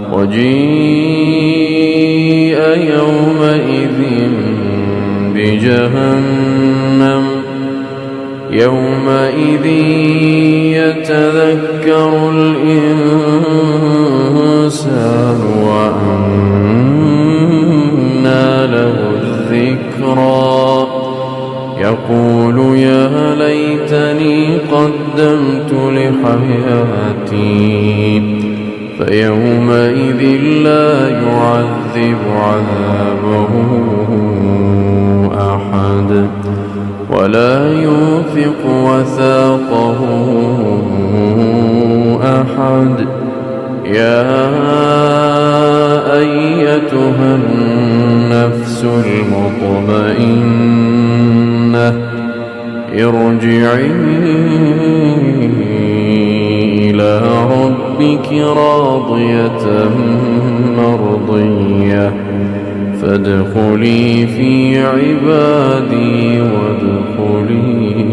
وجيء يومئذ بجهنم يومئذ يتذكر الإنسان وأنى له الذكرى يقول يا ليتني قدمت لحياتي فيومئذ لا يعذب عذابه أحد ولا يوثق وثاقه أحد يا أيتها النفس المطمئنة ارجعي إلى ربك راضية مرضية فادخلي في عبادي وادخلي